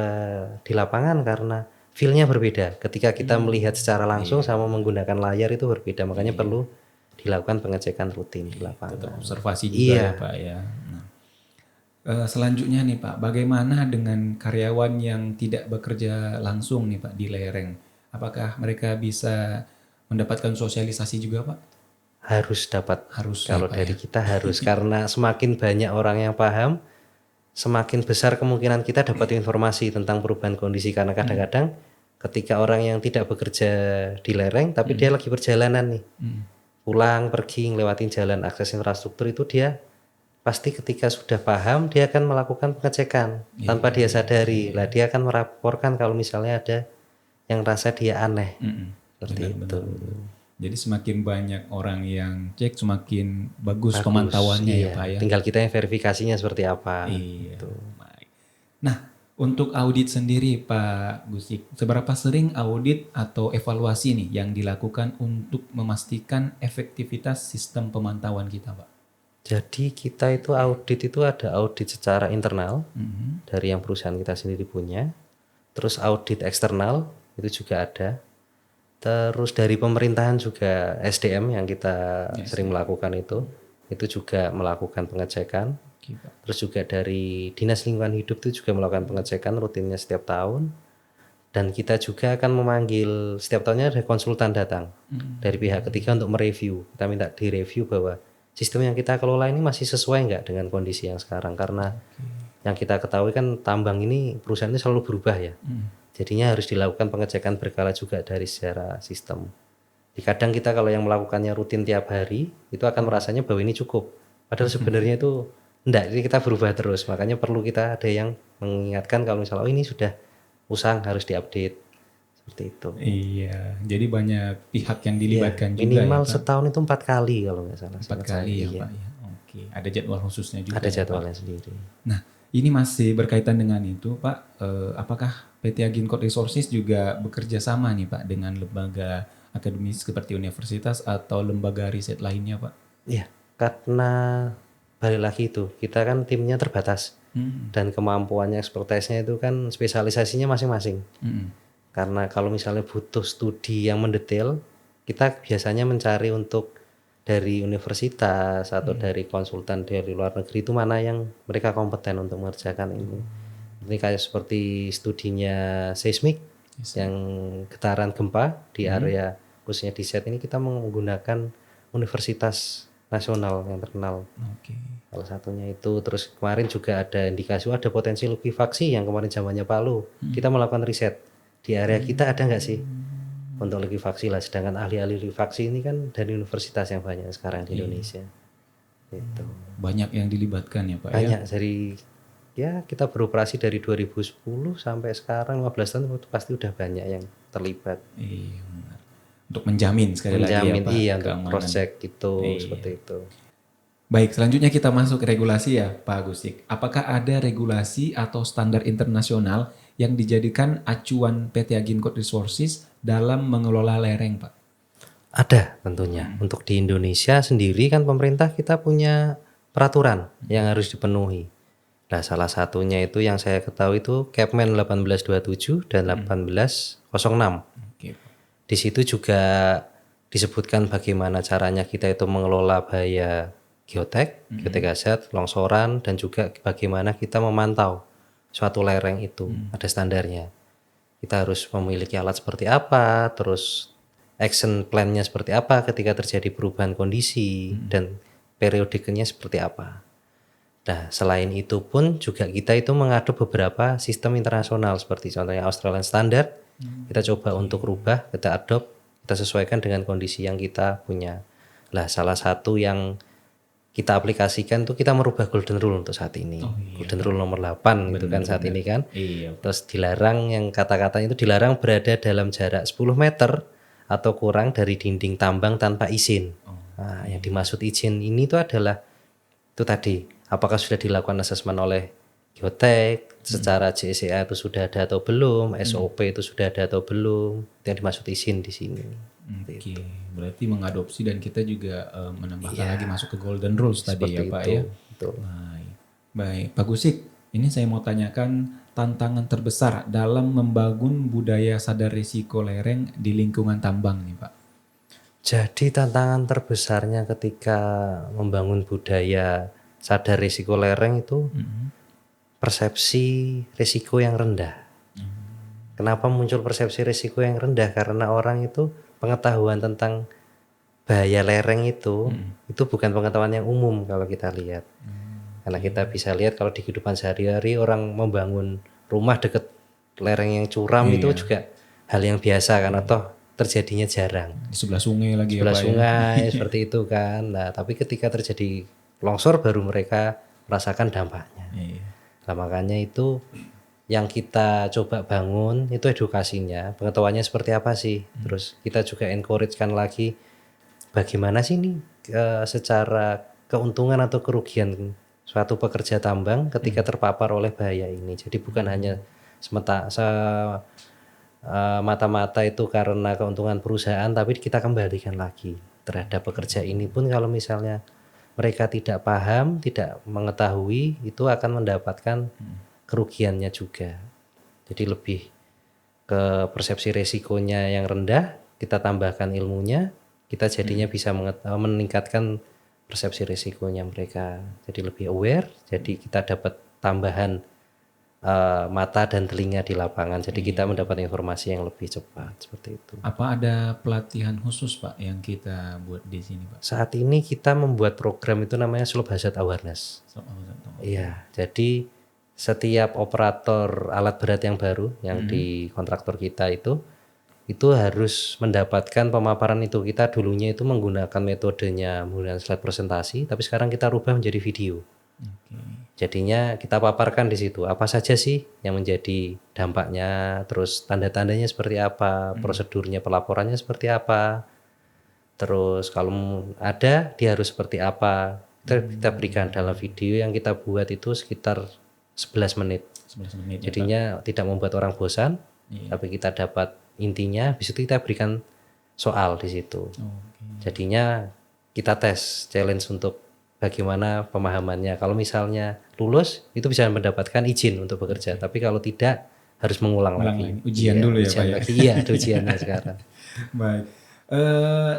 di lapangan? Karena feel-nya berbeda. Ketika kita melihat secara langsung sama menggunakan layar itu berbeda. Makanya perlu dilakukan pengecekan rutin di lapangan. tetap observasi juga ya Pak ya. Nah, selanjutnya nih Pak, bagaimana dengan karyawan yang tidak bekerja langsung nih Pak di lereng? Apakah mereka bisa mendapatkan sosialisasi juga Pak? Harus dapat. Harus Kalau dari kita harus. Karena semakin banyak orang yang paham, semakin besar kemungkinan kita dapat informasi tentang perubahan kondisi. Karena kadang-kadang ketika orang yang tidak bekerja di lereng, tapi dia lagi perjalanan nih, pulang, pergi, ngelewatin jalan akses infrastruktur itu, dia pasti ketika sudah paham, dia akan melakukan pengecekan tanpa dia sadari. Lah dia akan melaporkan kalau misalnya ada yang rasa dia aneh. Seperti itu. Jadi semakin banyak orang yang cek, semakin bagus pemantauannya ya Pak ya. Tinggal kita yang verifikasinya seperti apa. Iya. Baik. Nah, untuk audit sendiri Pak Gusik, seberapa sering audit atau evaluasi nih yang dilakukan untuk memastikan efektivitas sistem pemantauan kita Pak? Jadi kita itu audit itu ada audit secara internal dari yang perusahaan kita sendiri punya. Terus audit eksternal itu juga ada. Terus dari pemerintahan juga SDM yang kita sering melakukan itu juga melakukan pengecekan. Terus juga dari Dinas Lingkungan Hidup itu juga melakukan pengecekan rutinnya setiap tahun. Dan kita juga akan memanggil setiap tahunnya ada konsultan datang dari pihak ketiga untuk mereview. Kita minta direview bahwa sistem yang kita kelola ini masih sesuai nggak dengan kondisi yang sekarang. Karena yang kita ketahui kan tambang ini perusahaan ini selalu berubah ya. Jadinya harus dilakukan pengecekan berkala juga dari secara sistem. Kadang kita kalau yang melakukannya rutin tiap hari itu akan merasanya bahwa ini cukup. Padahal sebenarnya itu enggak, jadi kita berubah terus. Makanya perlu kita ada yang mengingatkan kalau misalnya ini sudah usang harus diupdate. Seperti itu. Iya, jadi banyak pihak yang dilibatkan juga minimal ya Pak? setahun itu 4 kali kalau nggak salah. 4 kali ya Pak ya. Oke, ada jadwal khususnya juga. Ada jadwalnya sendiri. Nah, ini masih berkaitan dengan itu Pak, apakah PT Aginkot Resources juga bekerja sama nih Pak dengan lembaga akademis seperti universitas atau lembaga riset lainnya Pak? Iya, karena balik lagi itu, kita kan timnya terbatas dan kemampuannya ekspertisnya itu kan spesialisasinya masing-masing. Karena kalau misalnya butuh studi yang mendetail, kita biasanya mencari untuk dari universitas atau dari konsultan dari luar negeri itu mana yang mereka kompeten untuk mengerjakan ini. Ini kayak seperti studinya seismik yang getaran gempa di area khususnya di set ini kita menggunakan universitas nasional yang terkenal. Salah satunya itu. Terus kemarin juga ada indikasi ada potensi likuifaksi yang kemarin zamannya Palu. Kita melakukan riset di area kita ada nggak sih untuk likuifaksi lah. Sedangkan ahli-ahli likuifaksi ini kan dari universitas yang banyak sekarang di Indonesia. Gitu. Banyak yang dilibatkan ya Pak? Banyak dari kita beroperasi dari 2010 sampai sekarang 15 tahun itu pasti udah banyak yang terlibat. Iya benar. Untuk menjamin sekali lagi ya Pak. Iya, untuk project itu seperti itu. Baik, selanjutnya kita masuk ke regulasi ya Pak Gusik. Apakah ada regulasi atau standar internasional yang dijadikan acuan PT Aginkot Resources dalam mengelola lereng Pak? Ada tentunya. Untuk di Indonesia sendiri kan pemerintah kita punya peraturan yang harus dipenuhi. Nah, salah satunya itu yang saya ketahui itu Kepmen 1827 dan 1806. Di situ juga disebutkan bagaimana caranya kita itu mengelola bahaya geotek, geotek hazard, longsoran, dan juga bagaimana kita memantau suatu lereng itu. Ada standarnya. Kita harus memiliki alat seperti apa, terus action plan-nya seperti apa ketika terjadi perubahan kondisi, dan periodiknya seperti apa. Nah, selain itu pun juga kita itu mengadop beberapa sistem internasional seperti contohnya Australian Standard. Kita coba untuk rubah, kita adopt, kita sesuaikan dengan kondisi yang kita punya. Lah, salah satu yang kita aplikasikan tuh kita merubah golden rule untuk saat ini. Golden rule nomor 8 itu kan saat ini kan. Terus dilarang, yang kata-katanya itu dilarang berada dalam jarak 10 meter atau kurang dari dinding tambang tanpa izin. Nah, yang dimaksud izin ini tuh adalah itu tadi, apakah sudah dilakukan asesmen oleh geotek, secara JSA itu sudah ada atau belum, SOP itu sudah ada atau belum, itu yang dimaksud izin di sini. Oke, berarti mengadopsi dan kita juga menambahkan lagi masuk ke golden rules tadi ya Pak ya. Betul. Baik, Pak Gusik, ini saya mau tanyakan tantangan terbesar dalam membangun budaya sadar risiko lereng di lingkungan tambang nih Pak. Jadi tantangan terbesarnya ketika membangun budaya sadar risiko lereng itu persepsi risiko yang rendah. Kenapa muncul persepsi risiko yang rendah? Karena orang itu pengetahuan tentang bahaya lereng itu bukan pengetahuan yang umum kalau kita lihat. Karena kita bisa lihat kalau di kehidupan sehari-hari orang membangun rumah dekat lereng yang curam itu juga hal yang biasa kan, atau terjadinya jarang. Di sebelah sungai lagi sebelah ya Pak sungai seperti itu kan. Nah, tapi ketika terjadi longsor baru mereka merasakan dampaknya. Nah, makanya itu yang kita coba bangun itu edukasinya, pengetahuannya seperti apa sih. Terus kita juga encourage-kan lagi bagaimana sih nih secara keuntungan atau kerugian suatu pekerja tambang ketika terpapar oleh bahaya ini. Jadi bukan hanya mata-mata itu karena keuntungan perusahaan, tapi kita kembalikan lagi terhadap pekerja ini pun kalau misalnya mereka tidak paham, tidak mengetahui, itu akan mendapatkan kerugiannya juga. Jadi lebih ke persepsi resikonya yang rendah, kita tambahkan ilmunya, kita jadinya bisa meningkatkan persepsi risikonya mereka. Jadi lebih aware, jadi kita dapat tambahan mata dan telinga di lapangan. Jadi kita mendapat informasi yang lebih cepat seperti itu. Apa ada pelatihan khusus Pak yang kita buat di sini Pak? Saat ini kita membuat program itu namanya Slope Hazard Awareness. Iya, jadi setiap operator alat berat yang baru yang di kontraktor kita itu harus mendapatkan pemaparan itu. Kita dulunya itu menggunakan metodenya menggunakan slide presentasi, tapi sekarang kita rubah menjadi video. Jadinya kita paparkan di situ apa saja sih yang menjadi dampaknya, terus tanda-tandanya seperti apa, prosedurnya pelaporannya seperti apa, terus kalau ada dia harus seperti apa. Kita berikan dalam video yang kita buat itu sekitar 11 menit. 11 menit. Jadinya tidak membuat orang bosan, tapi kita dapat intinya. Habis itu kita berikan soal di situ. Jadinya kita tes challenge untuk bagaimana pemahamannya. Kalau misalnya lulus itu bisa mendapatkan izin untuk bekerja, tapi kalau tidak harus mengulang lagi. Ujian dulu ya Pak ya. Iya, ada ujiannya sekarang. Baik.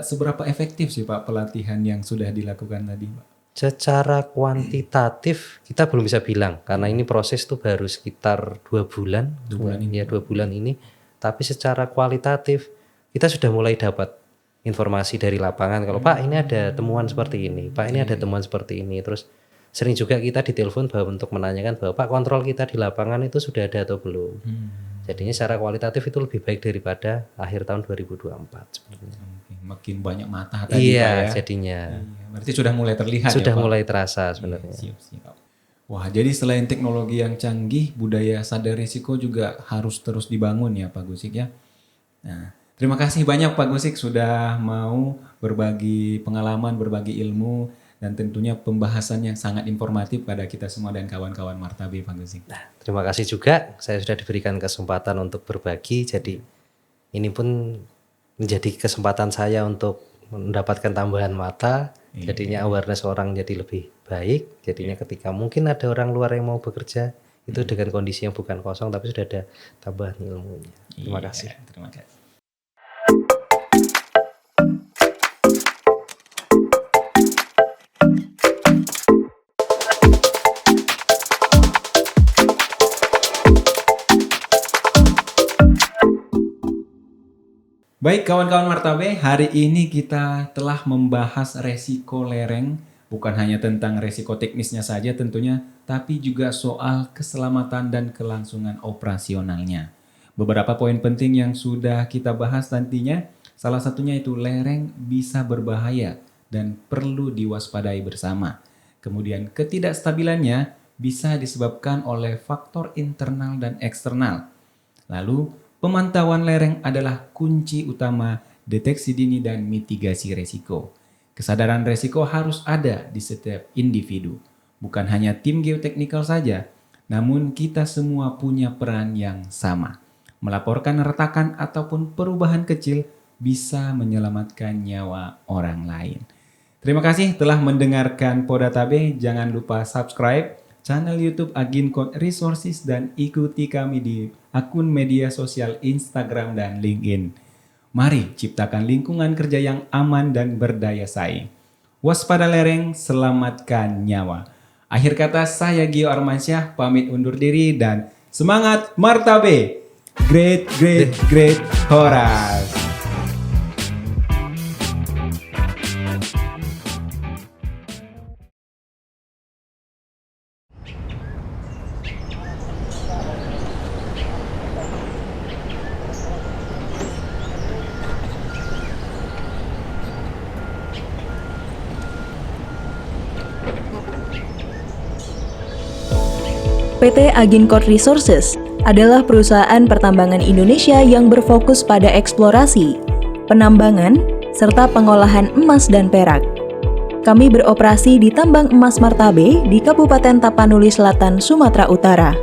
Seberapa efektif sih Pak pelatihan yang sudah dilakukan tadi Pak? Secara kuantitatif kita belum bisa bilang karena ini proses tuh baru sekitar 2 bulan. 2 bulan ini. Ya, 2 bulan ini. Tapi secara kualitatif kita sudah mulai dapat informasi dari lapangan. Kalau Pak ini ada temuan seperti ini, Pak ini ada temuan seperti ini. Terus sering juga kita ditelepon bahwa untuk menanyakan bahwa Pak kontrol kita di lapangan itu sudah ada atau belum. Jadinya secara kualitatif itu lebih baik daripada akhir tahun 2024 sebenarnya. Makin banyak mata tadi Iya, Pak ya. Jadinya. Berarti sudah mulai terlihat sudah ya Pak? mulai terasa sebenarnya. Siap. Wah, jadi selain teknologi yang canggih, budaya sadar risiko juga harus terus dibangun ya Pak Gusik ya. Nah, terima kasih banyak Pak Gusik sudah mau berbagi pengalaman, berbagi ilmu, dan tentunya pembahasan yang sangat informatif pada kita semua dan kawan-kawan Martabe Pak Gusik. Nah, terima kasih juga saya sudah diberikan kesempatan untuk berbagi. Jadi ini pun menjadi kesempatan saya untuk mendapatkan tambahan mata. Jadinya awareness orang jadi lebih baik. Jadinya ketika mungkin ada orang luar yang mau bekerja itu dengan kondisi yang bukan kosong tapi sudah ada tambahan ilmunya. Terima kasih. Terima kasih. Baik kawan-kawan Martabe, hari ini kita telah membahas resiko lereng, bukan hanya tentang resiko teknisnya saja tentunya, tapi juga soal keselamatan dan kelangsungan operasionalnya. Beberapa poin penting yang sudah kita bahas nantinya, salah satunya itu lereng bisa berbahaya dan perlu diwaspadai bersama. Kemudian ketidakstabilannya bisa disebabkan oleh faktor internal dan eksternal. Lalu, pemantauan lereng adalah kunci utama deteksi dini dan mitigasi resiko. Kesadaran resiko harus ada di setiap individu. Bukan hanya tim geoteknikal saja, namun kita semua punya peran yang sama. Melaporkan retakan ataupun perubahan kecil bisa menyelamatkan nyawa orang lain. Terima kasih telah mendengarkan Podatabe. Jangan lupa subscribe channel YouTube Agincode Resources dan ikuti kami di akun media sosial Instagram dan LinkedIn. Mari ciptakan lingkungan kerja yang aman dan berdaya saing. Waspada lereng, selamatkan nyawa. Akhir kata saya Gio Armansyah pamit undur diri dan semangat Martabe. Great, great, great Horas. PT Agincode Resources adalah perusahaan pertambangan Indonesia yang berfokus pada eksplorasi, penambangan, serta pengolahan emas dan perak. Kami beroperasi di tambang emas Martabe di Kabupaten Tapanuli Selatan, Sumatera Utara.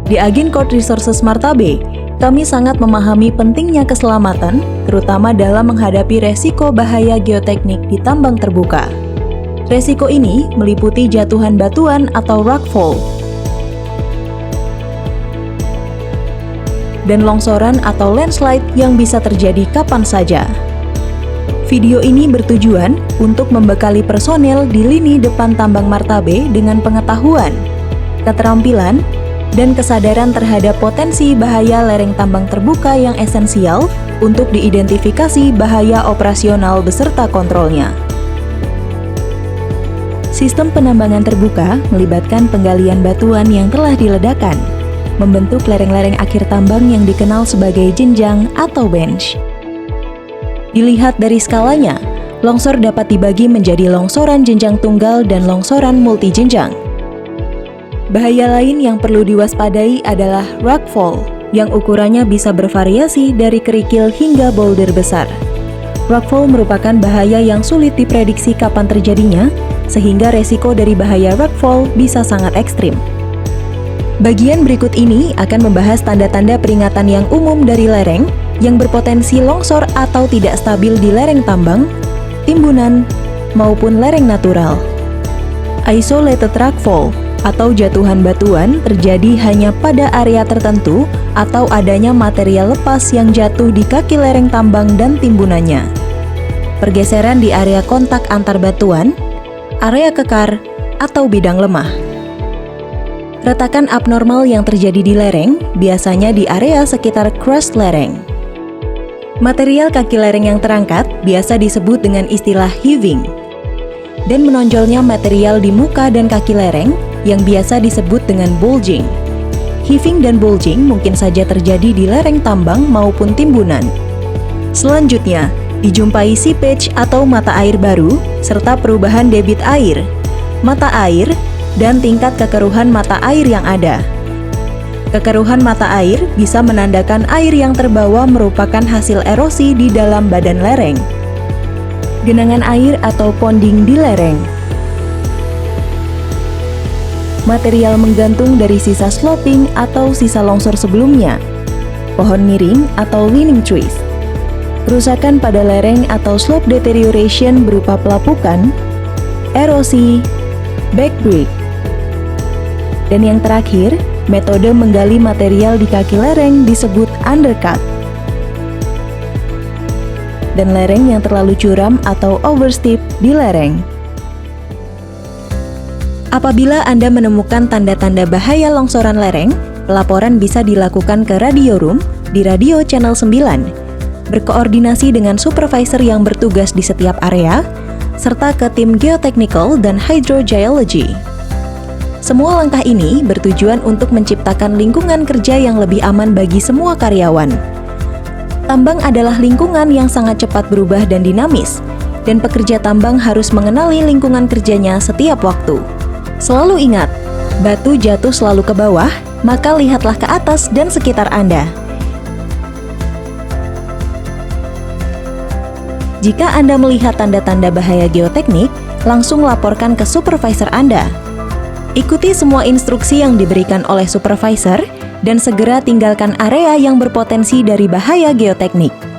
Di Agincode Resources Martabe, kami sangat memahami pentingnya keselamatan, terutama dalam menghadapi resiko bahaya geoteknik di tambang terbuka. Resiko ini meliputi jatuhan batuan atau rockfall, dan longsoran atau landslide yang bisa terjadi kapan saja. Video ini bertujuan untuk membekali personel di lini depan tambang Martabe dengan pengetahuan, keterampilan, dan kesadaran terhadap potensi bahaya lereng tambang terbuka yang esensial untuk diidentifikasi bahaya operasional beserta kontrolnya. Sistem penambangan terbuka melibatkan penggalian batuan yang telah diledakkan, membentuk lereng-lereng akhir tambang yang dikenal sebagai jenjang atau bench. Dilihat dari skalanya, longsor dapat dibagi menjadi longsoran jenjang tunggal dan longsoran multi-jenjang. Bahaya lain yang perlu diwaspadai adalah rockfall, yang ukurannya bisa bervariasi dari kerikil hingga boulder besar. Rockfall merupakan bahaya yang sulit diprediksi kapan terjadinya, sehingga resiko dari bahaya rockfall bisa sangat ekstrim. Bagian berikut ini akan membahas tanda-tanda peringatan yang umum dari lereng yang berpotensi longsor atau tidak stabil di lereng tambang, timbunan, maupun lereng natural. Isolated rockfall atau jatuhan batuan terjadi hanya pada area tertentu atau adanya material lepas yang jatuh di kaki lereng tambang dan timbunannya. Pergeseran di area kontak antar batuan, area kekar, atau bidang lemah. Retakan abnormal yang terjadi di lereng biasanya di area sekitar crust lereng. Material kaki lereng yang terangkat biasa disebut dengan istilah heaving, dan menonjolnya material di muka dan kaki lereng yang biasa disebut dengan bulging. Heaving dan bulging mungkin saja terjadi di lereng tambang maupun timbunan. Selanjutnya, dijumpai seepage atau mata air baru, serta perubahan debit air, mata air, dan tingkat kekeruhan mata air yang ada. Kekeruhan mata air bisa menandakan air yang terbawa merupakan hasil erosi di dalam badan lereng. Genangan air atau ponding di lereng. Material menggantung dari sisa sloping atau sisa longsor sebelumnya. Pohon miring atau leaning trees. Kerusakan pada lereng atau slope deterioration berupa pelapukan, erosi, backbreak. Dan yang terakhir, metode menggali material di kaki lereng disebut undercut. Dan lereng yang terlalu curam atau oversteep di lereng. Apabila Anda menemukan tanda-tanda bahaya longsoran lereng, Pelaporan bisa dilakukan ke Radio Room di Radio Channel 9, berkoordinasi dengan supervisor yang bertugas di setiap area, serta ke tim Geotechnical dan Hydrogeology. Semua langkah ini bertujuan untuk menciptakan lingkungan kerja yang lebih aman bagi semua karyawan. Tambang adalah lingkungan yang sangat cepat berubah dan dinamis, dan pekerja tambang harus mengenali lingkungan kerjanya setiap waktu. Selalu ingat, batu jatuh selalu ke bawah, maka lihatlah ke atas dan sekitar Anda. Jika Anda melihat tanda-tanda bahaya geoteknik, langsung laporkan ke supervisor Anda. Ikuti semua instruksi yang diberikan oleh supervisor dan segera tinggalkan area yang berpotensi dari bahaya geoteknik.